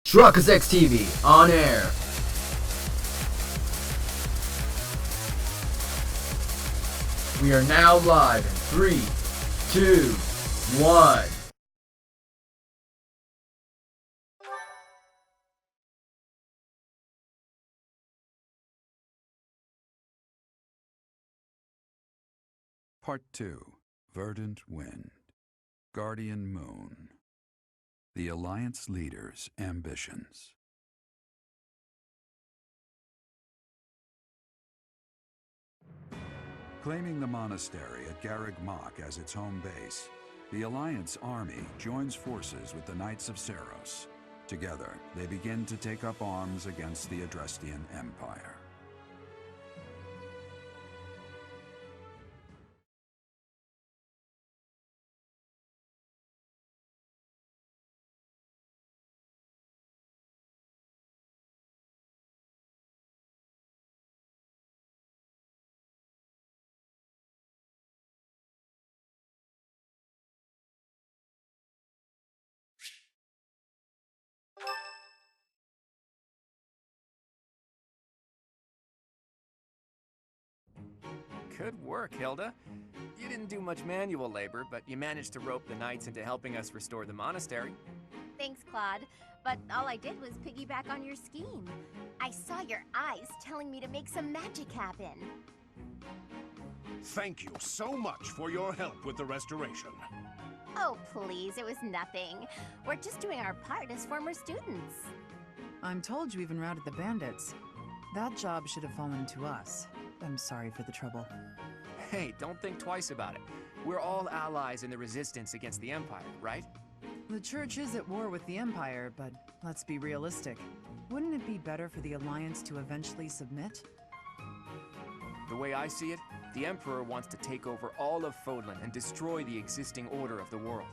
Truckers X TV on air. We are now live in 3, 2, 1. Part 2. Verdant Wind. Guardian Moon. The Alliance Leader's Ambitions. Claiming the monastery at Garreg Mach as its home base, the Alliance army joins forces with the Knights of Seiros. Together, they begin to take up arms against the Adrestian Empire. Good work, Hilda. You didn't do much manual labor, but you managed to rope the knights into helping us restore the monastery. Thanks, Claude. But all I did was piggyback on your scheme. I saw your eyes telling me to make some magic happen. Thank you so much for your help with the restoration. Oh, please, it was nothing. We're just doing our part as former students. I'm told you even routed the bandits. That job should have fallen to us. I'm sorry for the trouble. Hey, don't think twice about it. We're all allies in the resistance against the Empire, right? The Church is at war with the Empire, but let's be realistic. Wouldn't it be better for the Alliance to eventually submit? The way I see it, the Emperor wants to take over all of Fodlan and destroy the existing order of the world.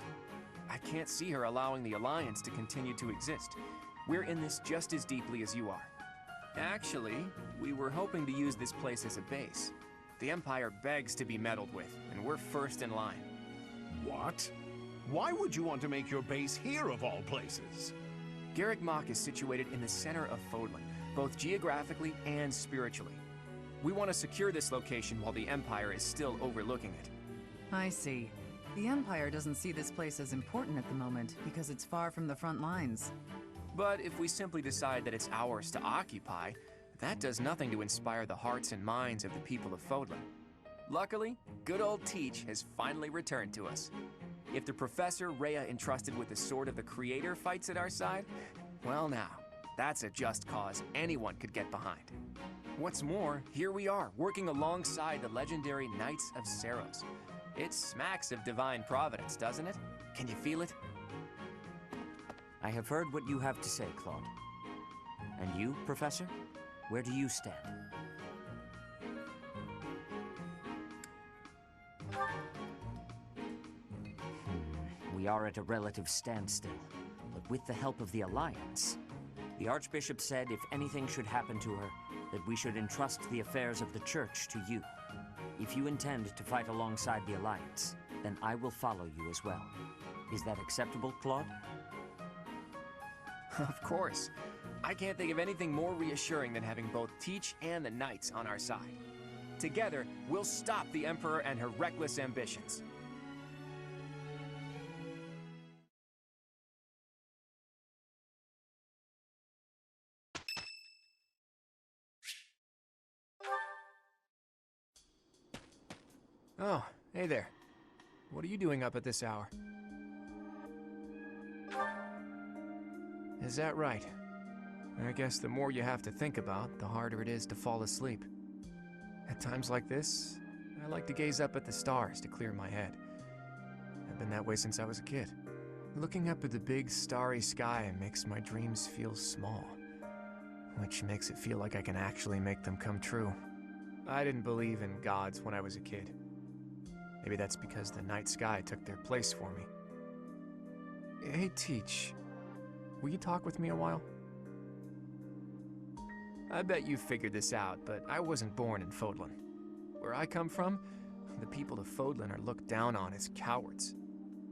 I can't see her allowing the Alliance to continue to exist. We're in this just as deeply as you are. Actually, we were hoping to use this place as a base. The Empire begs to be meddled with, and we're first in line. What? Why would you want to make your base here of all places? Garreg Mach is situated in the center of Fodlan, both geographically and spiritually. We want to secure this location while the Empire is still overlooking it. I see. The Empire doesn't see this place as important at the moment because it's far from the front lines. But if we simply decide that it's ours to occupy, that does nothing to inspire the hearts and minds of the people of Fodlan. Luckily, good old Teach has finally returned to us. If the Professor Rhea entrusted with the Sword of the Creator fights at our side, well now, that's a just cause anyone could get behind. What's more, here we are, working alongside the legendary Knights of Seiros. It smacks of divine providence, doesn't it? Can you feel it? I have heard what you have to say, Claude. And you, Professor? Where do you stand? We are at a relative standstill, but with the help of the Alliance. The Archbishop said if anything should happen to her, that we should entrust the affairs of the Church to you. If you intend to fight alongside the Alliance, then I will follow you as well. Is that acceptable, Claude? Of course. I can't think of anything more reassuring than having both Teach and the Knights on our side. Together, we'll stop the Emperor and her reckless ambitions. Oh, hey there. What are you doing up at this hour? Is that right? I guess the more you have to think about, the harder it is to fall asleep. At times like this, I like to gaze up at the stars to clear my head. I've been that way since I was a kid. Looking up at the big, starry sky makes my dreams feel small, which makes it feel like I can actually make them come true. I didn't believe in gods when I was a kid. Maybe that's because the night sky took their place for me. Hey, Teach. Will you talk with me a while? I bet you figured this out, but I wasn't born in Fodlan. Where I come from, the people of Fodlan are looked down on as cowards.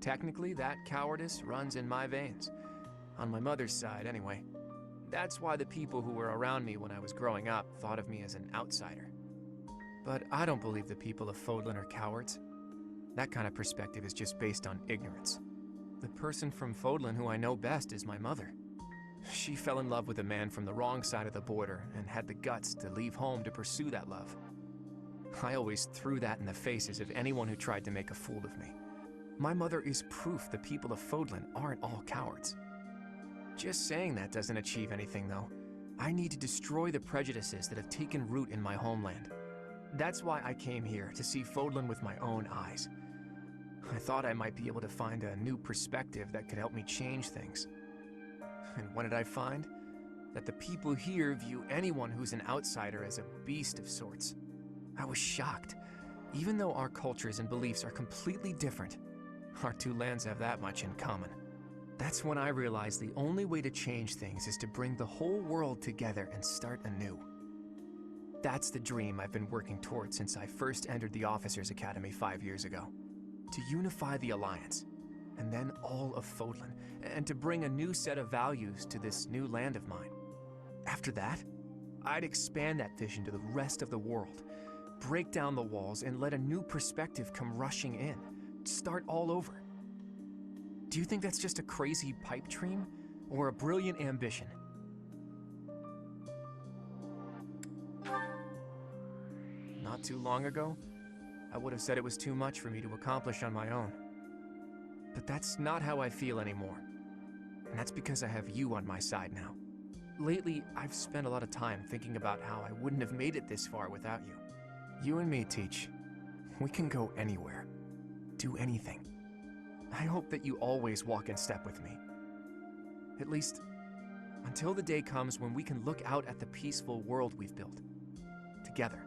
Technically, that cowardice runs in my veins. On my mother's side, anyway. That's why the people who were around me when I was growing up thought of me as an outsider. But I don't believe the people of Fodlan are cowards. That kind of perspective is just based on ignorance. The person from Fodlan who I know best is my mother. She fell in love with a man from the wrong side of the border and had the guts to leave home to pursue that love. I always threw that in the faces of anyone who tried to make a fool of me. My mother is proof the people of Fodlan aren't all cowards. Just saying that doesn't achieve anything, though. I need to destroy the prejudices that have taken root in my homeland. That's why I came here, to see Fodlan with my own eyes. I thought I might be able to find a new perspective that could help me change things. And what did I find? That the people here view anyone who's an outsider as a beast of sorts. I was shocked. Even though our cultures and beliefs are completely different, our two lands have that much in common. That's when I realized the only way to change things is to bring the whole world together and start anew. That's the dream I've been working toward since I first entered the Officers Academy 5 years ago. To unify the Alliance, and then all of Fodlan, and to bring a new set of values to this new land of mine. After that, I'd expand that vision to the rest of the world, break down the walls, and let a new perspective come rushing in, start all over. Do you think that's just a crazy pipe dream, or a brilliant ambition? Not too long ago, I would have said it was too much for me to accomplish on my own. But that's not how I feel anymore. And that's because I have you on my side now. Lately, I've spent a lot of time thinking about how I wouldn't have made it this far without you. You and me, Teach. We can go anywhere. Do anything. I hope that you always walk in step with me. At least, until the day comes when we can look out at the peaceful world we've built. Together.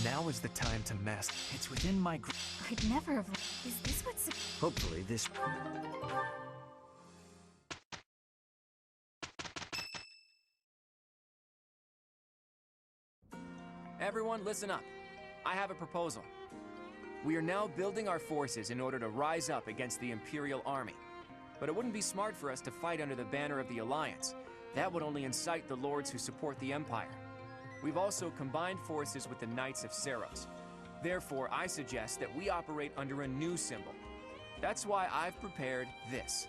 Now is the time to mess. It's within my I'd never have... Is this what's... Hopefully this... Everyone, listen up. I have a proposal. We are now building our forces in order to rise up against the Imperial Army. But it wouldn't be smart for us to fight under the banner of the Alliance. That would only incite the lords who support the Empire. We've also combined forces with the Knights of Seros. Therefore, I suggest that we operate under a new symbol. That's why I've prepared this.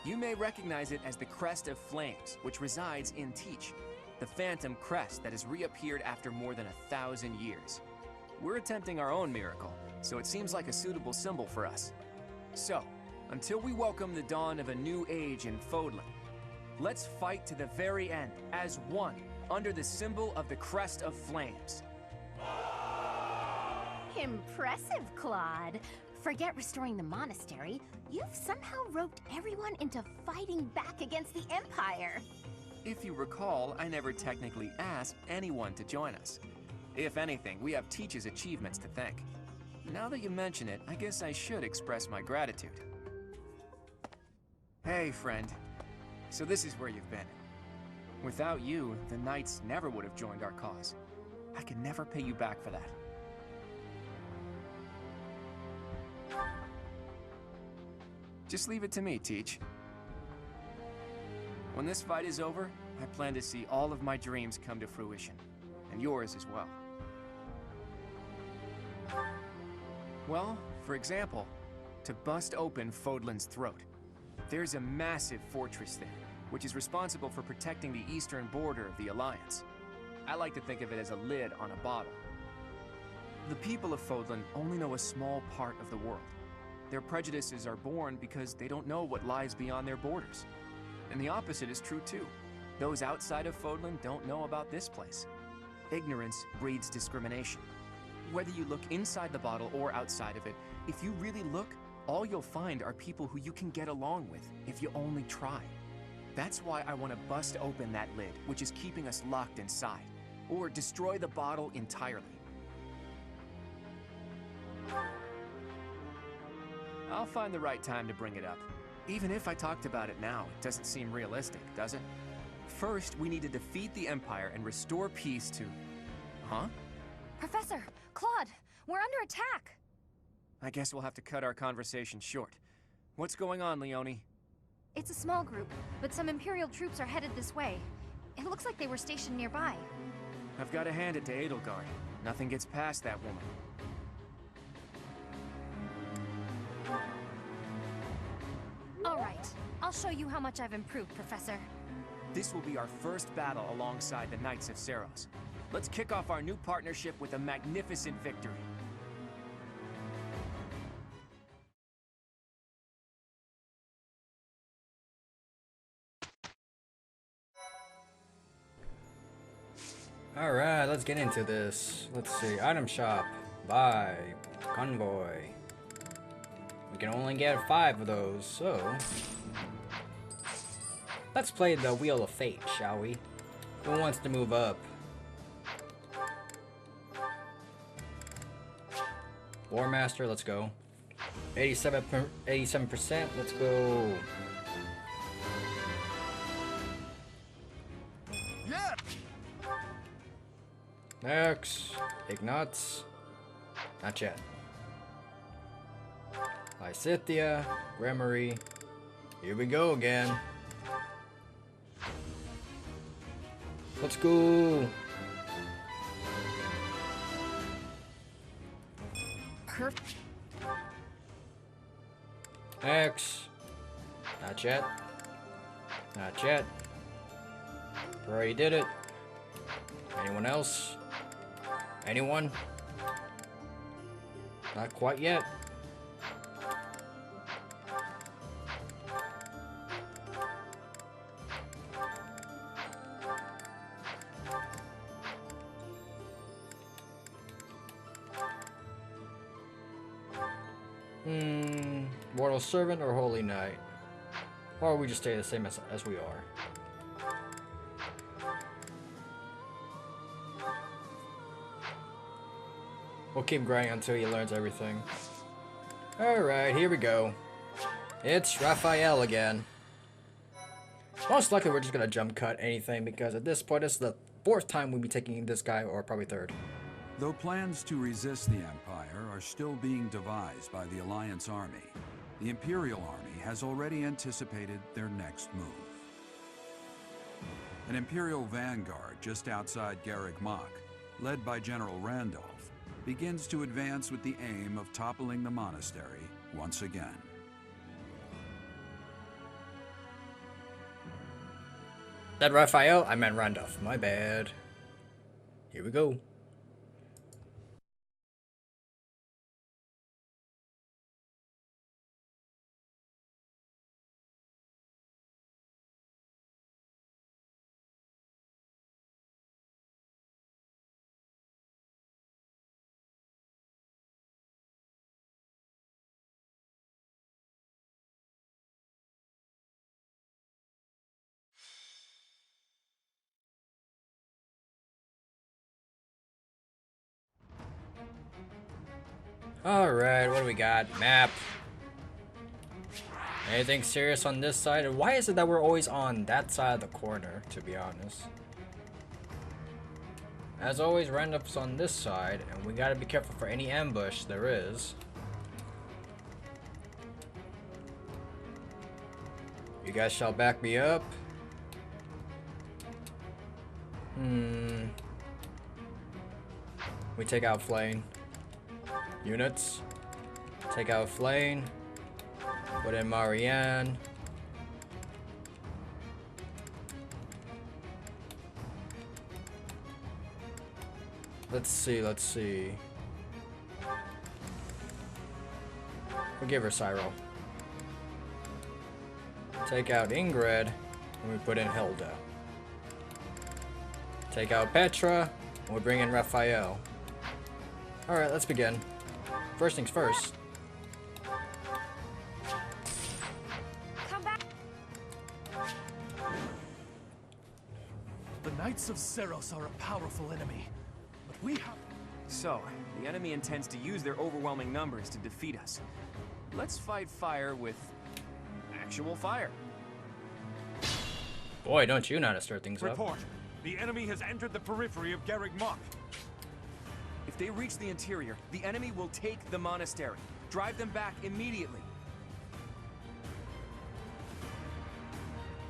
You may recognize it as the Crest of Flames, which resides in Teach, the phantom crest that has reappeared after more than 1,000 years. We're attempting our own miracle, so it seems like a suitable symbol for us. So, until we welcome the dawn of a new age in Fodlan, let's fight to the very end, as one, under the symbol of the Crest of Flames. Impressive, Claude. Forget restoring the monastery. You've somehow roped everyone into fighting back against the Empire. If you recall, I never technically asked anyone to join us. If anything, we have Teach's achievements to thank. Now that you mention it, I guess I should express my gratitude. Hey, friend. So this is where you've been. Without you, the Knights never would have joined our cause. I could never pay you back for that. Just leave it to me, Teach. When this fight is over, I plan to see all of my dreams come to fruition, and yours as well. Well, for example, to bust open Fodlan's throat. There's a massive fortress there, which is responsible for protecting the eastern border of the Alliance. I like to think of it as a lid on a bottle. The people of Fodlan only know a small part of the world. Their prejudices are born because they don't know what lies beyond their borders. And the opposite is true too. Those outside of Fodlan don't know about this place. Ignorance breeds discrimination. Whether you look inside the bottle or outside of it, if you really look, all you'll find are people who you can get along with if you only try. That's why I want to bust open that lid, which is keeping us locked inside. Or destroy the bottle entirely. I'll find the right time to bring it up. Even if I talked about it now, it doesn't seem realistic, does it? First, we need to defeat the Empire and restore peace to... Huh? Professor, Claude, we're under attack. I guess we'll have to cut our conversation short. What's going on, Leone? It's a small group, but some Imperial troops are headed this way. It looks like they were stationed nearby. I've got to hand it to Edelgard. Nothing gets past that woman. All right, I'll show you how much I've improved, Professor. This will be our first battle alongside the Knights of Seiros. Let's kick off our new partnership with a magnificent victory. Alright, let's get into this. Let's see. Item shop. Buy. Convoy. We can only get 5 of those, so... let's play the Wheel of Fate, shall we? Who wants to move up? War Master, let's go. 87%, let's go. Yeah. Next, Ignatz. Not yet. Lysithia, Gremory. Here we go again. Let's go. Perfect. Next. Not yet. Not yet. Already did it. Anyone else? Anyone? Not quite yet. Mortal Servant or Holy Knight? Or we just stay the same as we are. We'll keep grinding until he learns everything. Alright, here we go. It's Raphael again. Most likely we're just gonna jump cut anything because at this point it's the 4th time we'll be taking this guy, or probably 3rd. Though plans to resist the Empire are still being devised by the Alliance army, the Imperial army has already anticipated their next move. An Imperial vanguard just outside Garreg Mach, led by General Randolph, begins to advance with the aim of toppling the monastery once again. That Raphael? I meant Randolph. My bad. Here we go. Alright, what do we got? Map. Anything serious on this side? And why is it that we're always on that side of the corner, to be honest? As always, Randolph's on this side, and we gotta be careful for any ambush there is. You guys shall back me up. We take out Flame. Units. Take out Flame. Put in Marianne. Let's see. We'll give her Cyro. Take out Ingrid, and we put in Hilda. Take out Petra, and we bring in Raphael. Alright, let's begin. First things first. Come back. Knights of Seros are a powerful enemy, but we have... So, the enemy intends to use their overwhelming numbers to defeat us. Let's fight fire with actual fire. Boy, don't you know how to start things up. Report. The enemy has entered the periphery of Garreg Mach. If they reach the interior, the enemy will take the monastery. Drive them back immediately.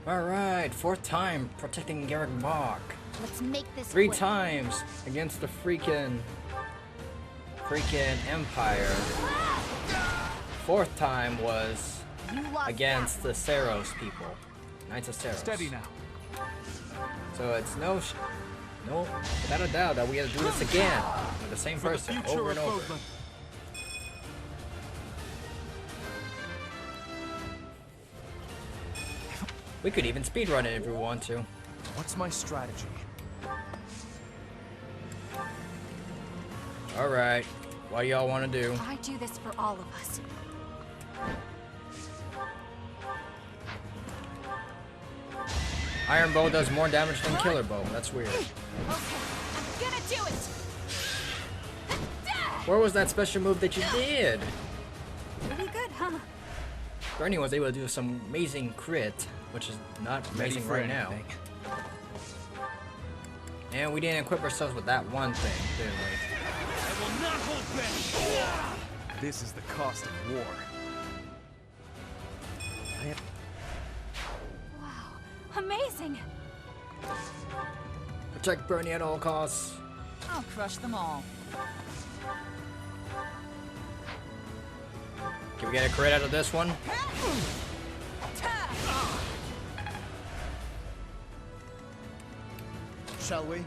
Alright, 4th time protecting Garreg Mach. Let's make this 3 quick. times against the freaking Empire. 4th time was You lost against the Seros people. Knights of Seros. Steady now. So it's no, without a doubt that we have to do this again with the same person over and over. We could even speedrun it if we want to. What's my strategy? Alright, what do y'all want to do? I do this for all of us. Iron Bow does more damage than Killer Bow. That's weird. Okay, I'm gonna do it! Where was that special move that you did? Pretty good, huh? Bernie was able to do some amazing crit, which is not amazing right now. And we didn't equip ourselves with that one thing, did we? I will not hold back! This is the cost of war. Wow, amazing! Protect Bernie at all costs. I'll crush them all. Can we get a crit out of this one? Shall we?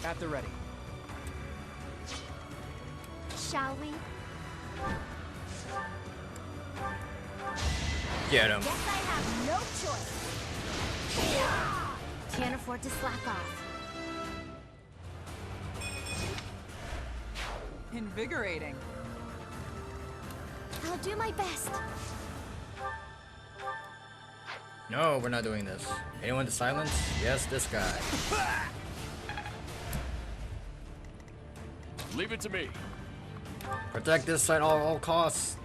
At the ready. Shall we? Get him. Guess I have no choice. Can't afford to slack off. Invigorating. I'll do my best. No, we're not doing this. Anyone to silence? Yes, this guy. Leave it to me. Protect this side at all costs.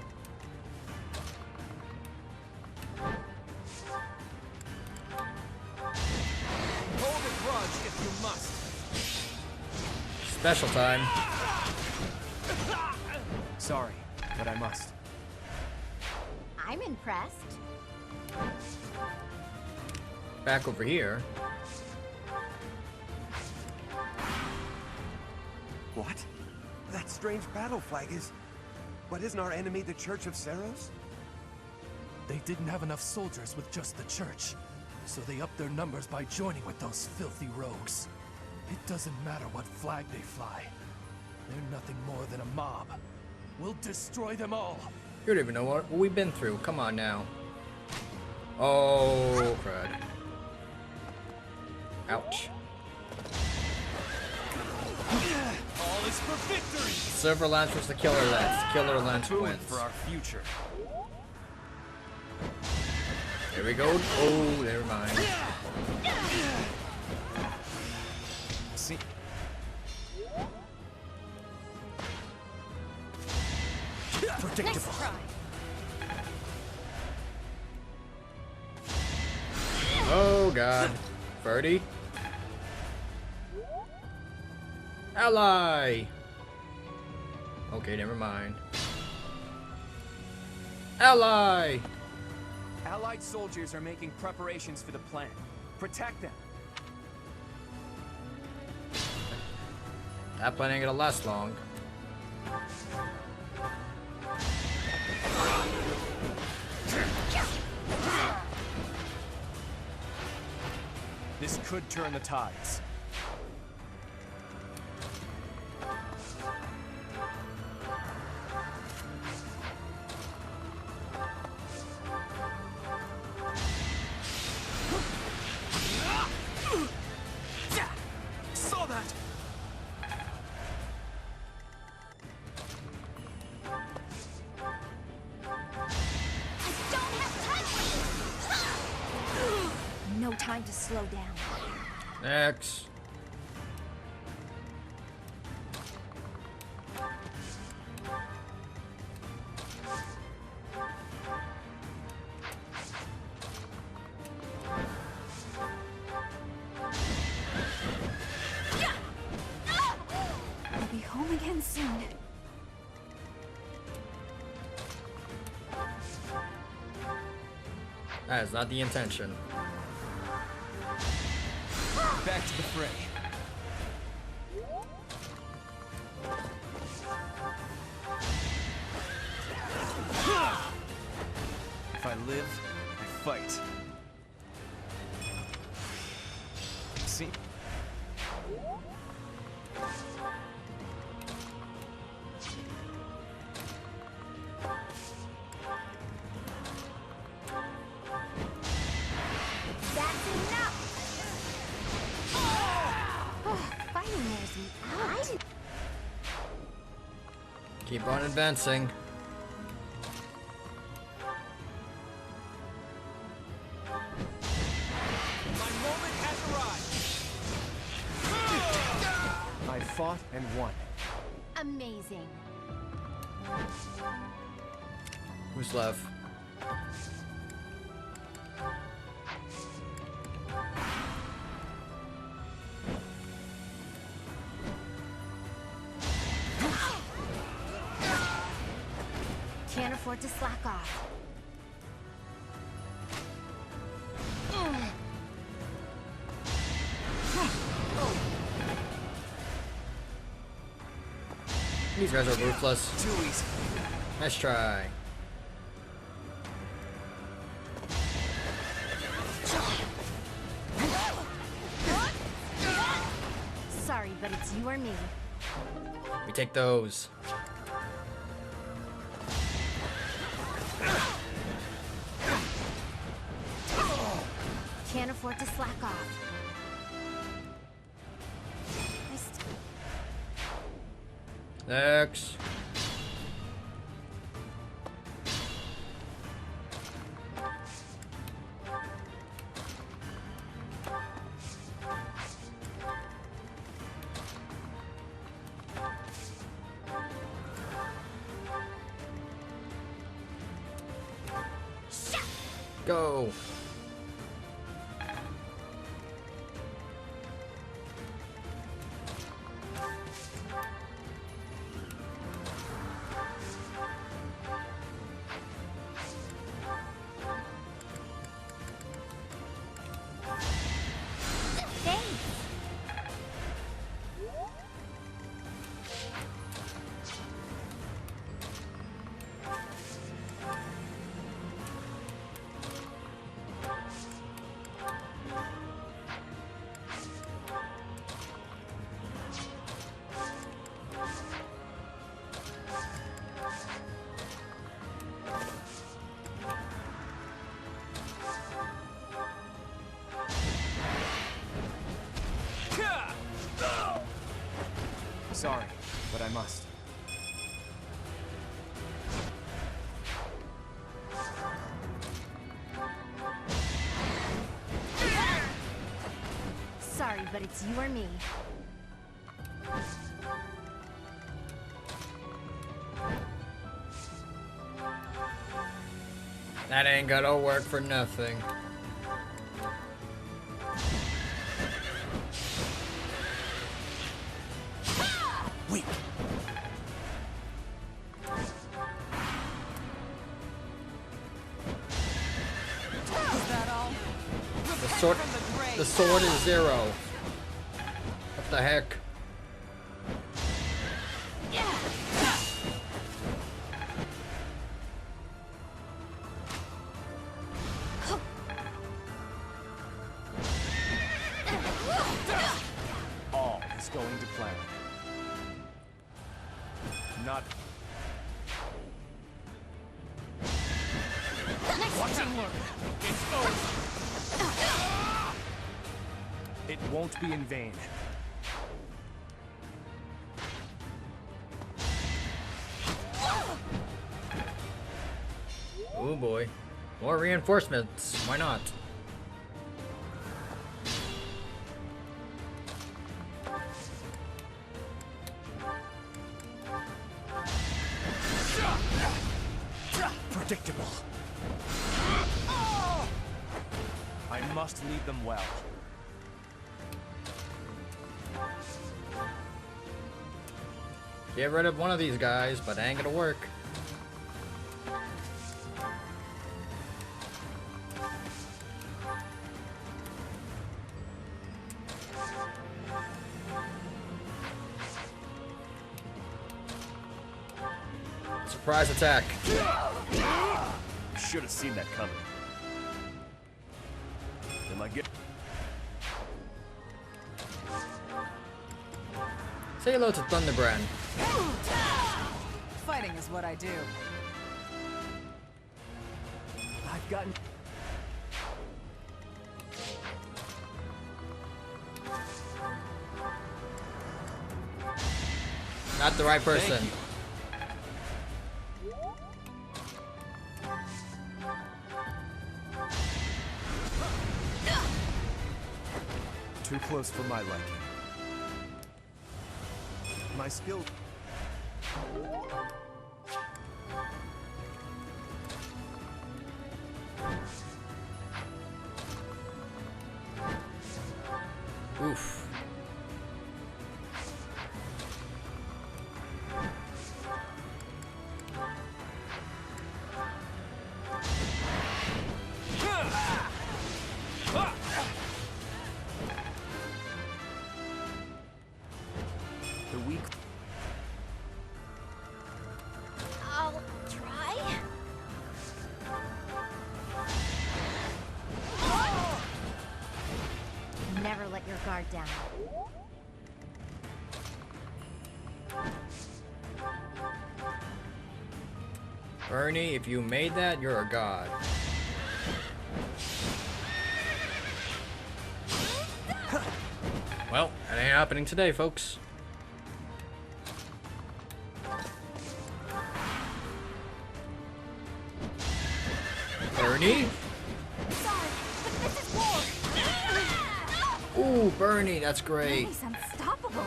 Hold a grudge if you must. Special time. Sorry, but I must. I'm impressed. Back over here. What? That strange battle flag is... But isn't our enemy the Church of Seros? They didn't have enough soldiers with just the church, so they upped their numbers by joining with those filthy rogues. It doesn't matter what flag they fly. They're nothing more than a mob. We'll destroy them all. You don't even know what we've been through. Come on now. Oh, crud. Ouch. All is for victory! Silver Lance versus the Killer Lance. Killer Lance Food wins. for our future. There we go. Oh, never mind. See. Predictable. Next try. Oh, God. Ferdy. Ally! Okay, never mind. Ally! Allied soldiers are making preparations for the plan. Protect them. That plan ain't gonna last long. This could turn the tides. Saw that! I don't have time for this! trying to slow down. X. I'll be home again soon. That is not the intention. Back to the fray. If I live, I fight. See? That's enough! Fighting wears me out. Keep on advancing. My moment has arrived. I fought and won. Amazing. Who's left? Can't afford to slack off. These guys are ruthless. Too easy. Nice try. Sorry, but it's you or me. We take those. Can't afford to slack off. Next. Go. Sorry, but I must. Sorry, but it's you or me. That ain't gonna work for nothing. Wait. Is that all? The sword is 0. What the heck? All is going to plan. Not. Watch and learn. It's over. It won't be in vain. Oh boy. More reinforcements. Why not? predictable. I must lead them well. Get rid of one of these guys, but it ain't gonna work. Surprise attack. Should have seen that coming. Am I get? Say hello to Thunderbrand. Fighting is what I do. I've gotten. Not the right person. Too close for my liking. My skill. Oof. The weak. I'll try. Never let your guard down. Bernie, if you made that, you're a god. Well, that ain't happening today, folks. Bernie? Sorry, but this is war. Ooh, Bernie, that's great. Bernie's unstoppable.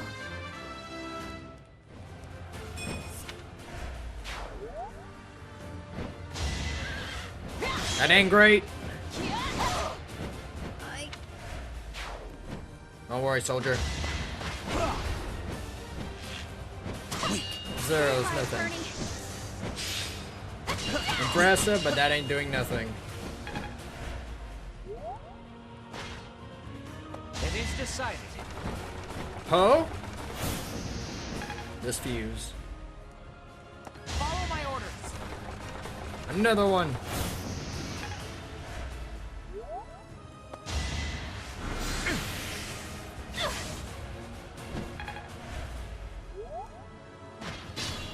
That ain't great. Don't worry, soldier. Zero's nothing. Impressive, but that ain't doing nothing. It is decided. Huh? This fuse. Follow my orders. Another one.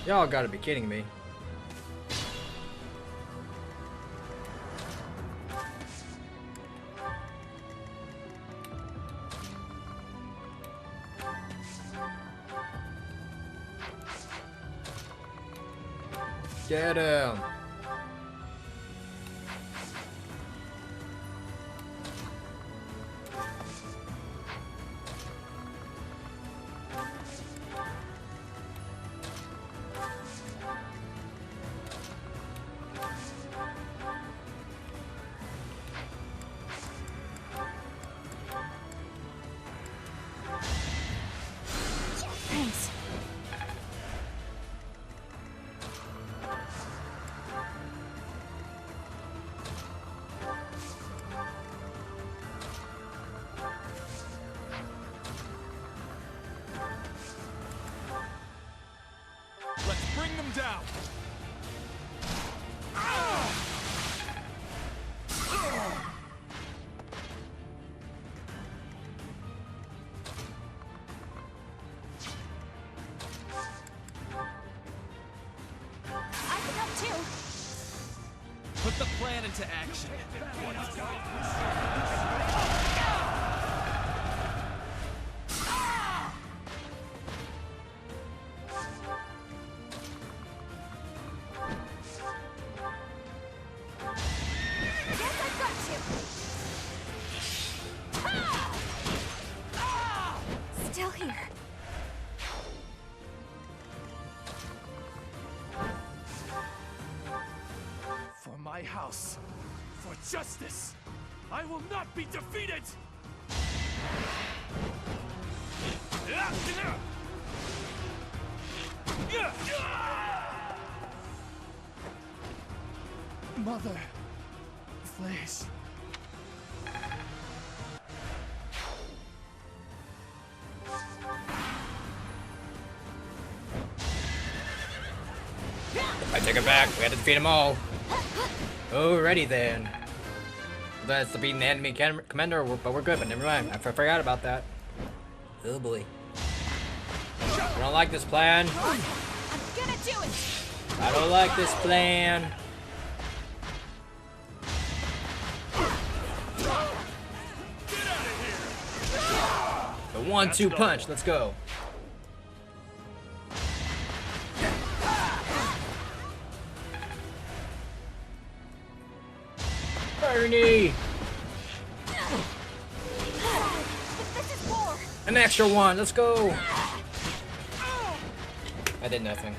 Y'all gotta be kidding me. Get him. Thanks. Let's bring them down. I can help too. Put the plan into action. Guess I've got to. Still here. house. For justice, I will not be defeated! Mother, please. I take it back. We had to defeat them all. Alrighty then. That's defeating the enemy commander, but we're good. But never mind. I forgot about that. Oh boy. I don't like this plan. I'm gonna do it. I don't like this plan. The 1-2 punch. Let's go. Bernie! An extra one, let's go! I did nothing.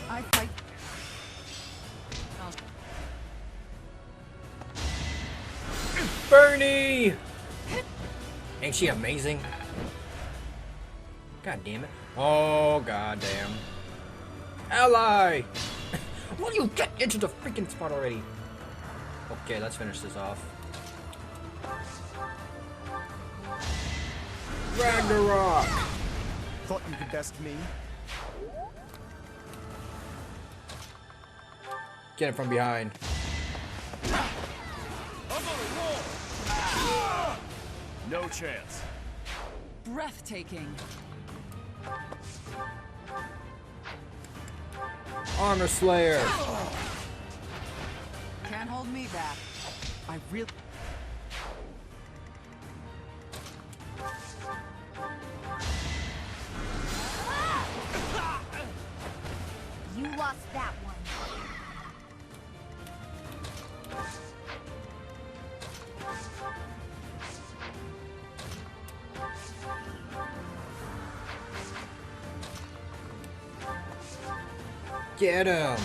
I fight. Bernie! Ain't she amazing? God damn it. Oh, god damn. Ally! Will you get into the freaking spot already? Okay, let's finish this off. Ragnarok! Thought you could best me? Get it from behind. No chance. Breathtaking. Armor Slayer! Can't hold me back. I really... You lost that one. Get him!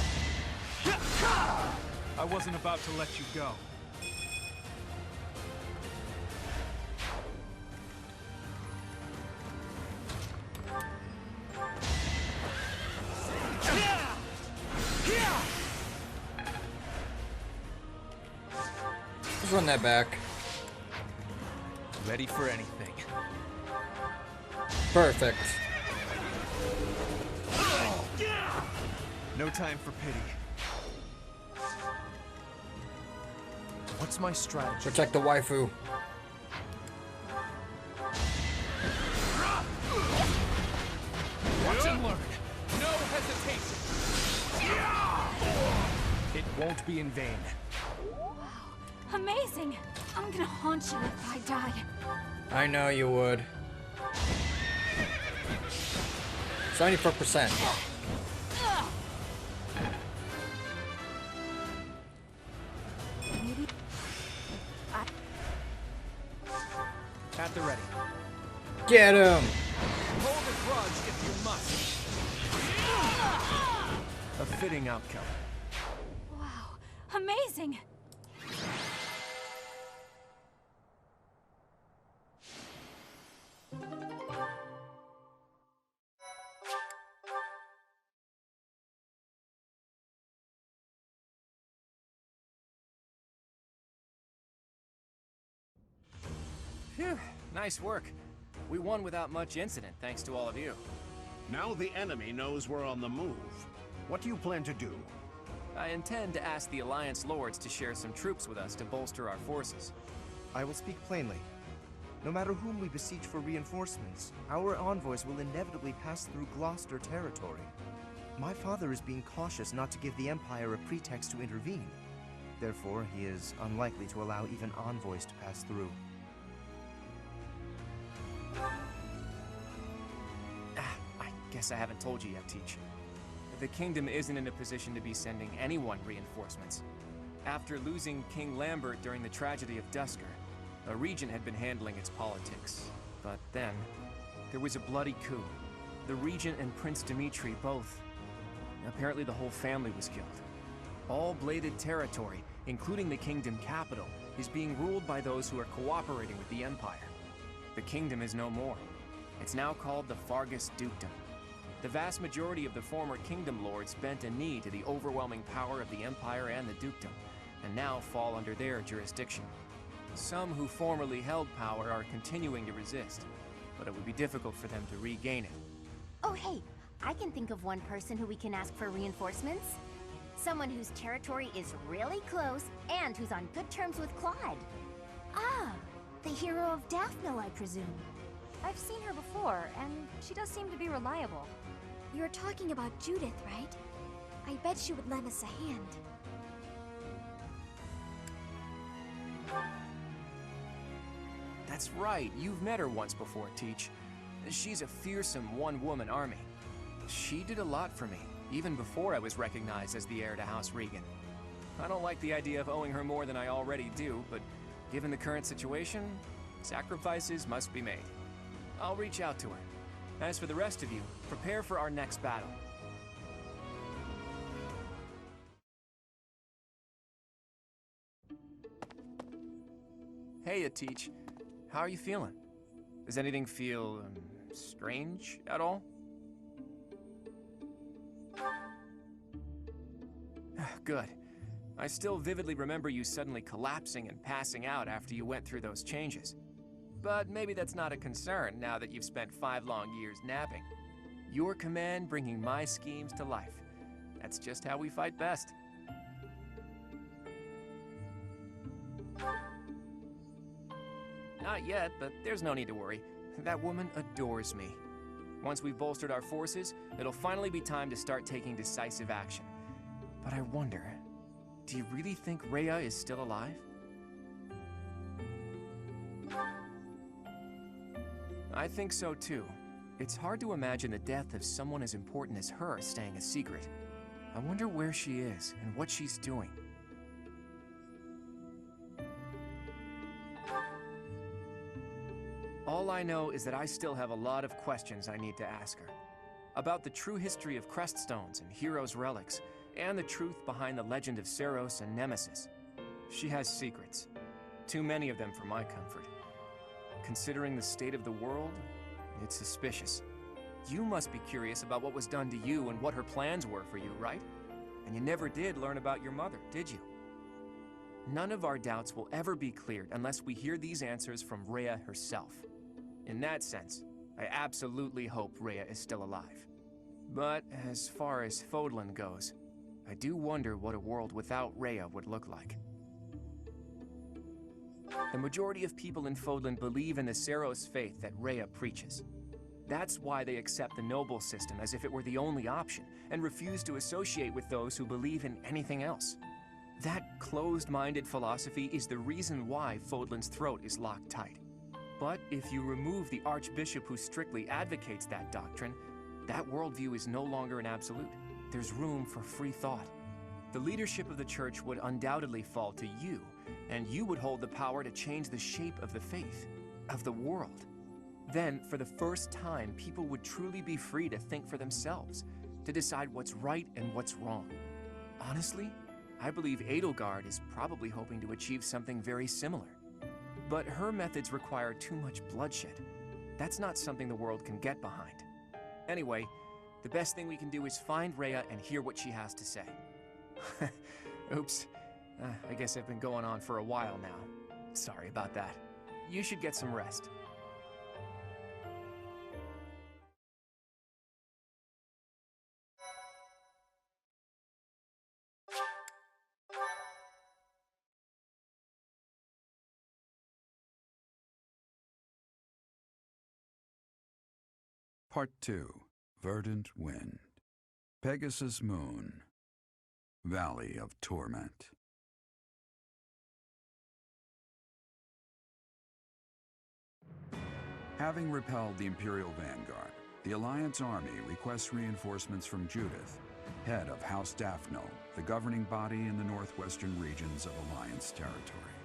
I wasn't about to let you go. Let's run that back. Ready for anything. Perfect. No time for pity. What's my strategy? Protect the waifu. Watch and learn. No hesitation. It won't be in vain. Amazing! I'm gonna haunt you if I die. I know you would. 74%. At the ready. Get him! Hold a grudge if you must. A fitting outcome. Wow, amazing! Phew, nice work. We won without much incident, thanks to all of you. Now the enemy knows we're on the move. What do you plan to do? I intend to ask the Alliance Lords to share some troops with us to bolster our forces. I will speak plainly. No matter whom we beseech for reinforcements, our envoys will inevitably pass through Gloucester territory. My father is being cautious not to give the Empire a pretext to intervene. Therefore, he is unlikely to allow even envoys to pass through. I guess I haven't told you yet, Teach. The kingdom isn't in a position to be sending anyone reinforcements. After losing King Lambert during the tragedy of Dusker, A regent had been handling its politics. But then, there was a bloody coup. The regent and Prince Dimitri both. Apparently the whole family was killed. All bladed territory, including the kingdom capital, is being ruled by those who are cooperating with the Empire. The kingdom is no more. It's now called the Fargus Dukedom. The vast majority of the former kingdom lords bent a knee to the overwhelming power of the Empire and the Dukedom, and now fall under their jurisdiction. Some who formerly held power are continuing to resist, but it would be difficult for them to regain it. Oh hey, I can think of one person who we can ask for reinforcements. Someone whose territory is really close and who's on good terms with Claude. Ah, the hero of Daphne, I presume. I've seen her before, and she does seem to be reliable. You're talking about Judith, right? I bet she would lend us a hand. That's right, you've met her once before, Teach. She's a fearsome one-woman army. She did a lot for me, even before I was recognized as the heir to House Regan. I don't like the idea of owing her more than I already do, but given the current situation, sacrifices must be made. I'll reach out to her. As for the rest of you, prepare for our next battle. Hey, Teach. How are you feeling? Does anything feel, strange at all? Good. I still vividly remember you suddenly collapsing and passing out after you went through those changes. But maybe that's not a concern now that you've spent 5 long years napping. Your command bringing my schemes to life. That's just how we fight best. Not yet, but there's no need to worry. That woman adores me. Once we've bolstered our forces, it'll finally be time to start taking decisive action. But I wonder, do you really think Rhea is still alive? I think so too. It's hard to imagine the death of someone as important as her staying a secret. I wonder where she is and what she's doing. All I know is that I still have a lot of questions I need to ask her. About the true history of Creststones and Heroes' Relics, and the truth behind the legend of Seros and Nemesis. She has secrets. Too many of them for my comfort. Considering the state of the world, it's suspicious. You must be curious about what was done to you and what her plans were for you, right? And you never did learn about your mother, did you? None of our doubts will ever be cleared unless we hear these answers from Rhea herself. In that sense, I absolutely hope Rhea is still alive. But as far as Fodlan goes, I do wonder what a world without Rhea would look like. The majority of people in Fodlan believe in the Seros faith that Rhea preaches. That's why they accept the noble system as if it were the only option, and refuse to associate with those who believe in anything else. That closed-minded philosophy is the reason why Fodlan's throat is locked tight. But if you remove the Archbishop who strictly advocates that doctrine, that worldview is no longer an absolute. There's room for free thought. The leadership of the Church would undoubtedly fall to you, and you would hold the power to change the shape of the faith, of the world. Then, for the first time, people would truly be free to think for themselves, to decide what's right and what's wrong. Honestly, I believe Edelgard is probably hoping to achieve something very similar. But her methods require too much bloodshed. That's not something the world can get behind. Anyway, the best thing we can do is find Rhea and hear what she has to say. Oops. I guess I've been going on for a while now. Sorry about that. You should get some rest. Part 2. Verdant Wind. Pegasus Moon. Valley of Torment. Having repelled the Imperial Vanguard, the Alliance army requests reinforcements from Judith, head of House Daphne, the governing body in the northwestern regions of Alliance territory.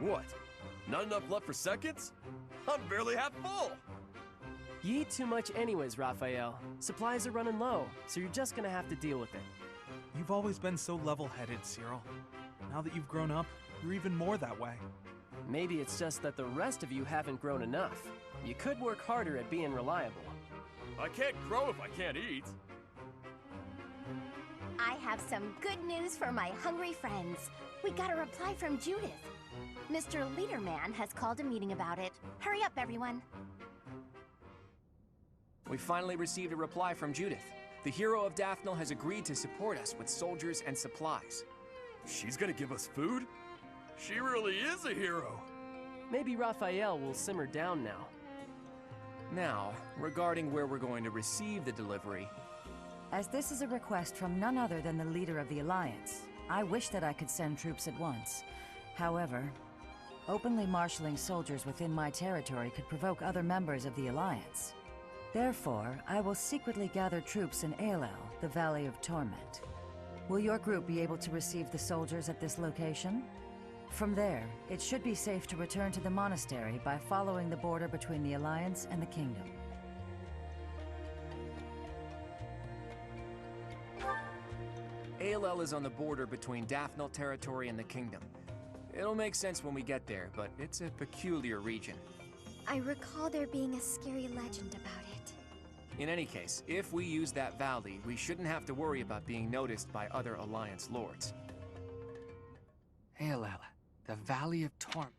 What? Not enough left for seconds? I'm barely half full! You eat too much anyways, Raphael. Supplies are running low, so you're just gonna have to deal with it. You've always been so level-headed, Cyril. Now that you've grown up, you're even more that way. Maybe it's just that the rest of you haven't grown enough. You could work harder at being reliable. I can't grow if I can't eat. I have some good news for my hungry friends. We got a reply from Judith. Mr. Leaderman has called a meeting about it. Hurry up, everyone. We finally received a reply from Judith. The hero of Daphnel has agreed to support us with soldiers and supplies. She's gonna give us food? She really is a hero. Maybe Raphael will simmer down now. Now, regarding where we're going to receive the delivery. As this is a request from none other than the leader of the Alliance, I wish that I could send troops at once. However, openly marshaling soldiers within my territory could provoke other members of the Alliance. Therefore, I will secretly gather troops in Aelel, the Valley of Torment. Will your group be able to receive the soldiers at this location? From there, it should be safe to return to the monastery by following the border between the Alliance and the Kingdom. Aelel is on the border between Daphnel territory and the Kingdom. It'll make sense when we get there, but it's a peculiar region. I recall there being a scary legend about it. In any case, if we use that valley, we shouldn't have to worry about being noticed by other Alliance lords. Aelel, the Valley of Torment.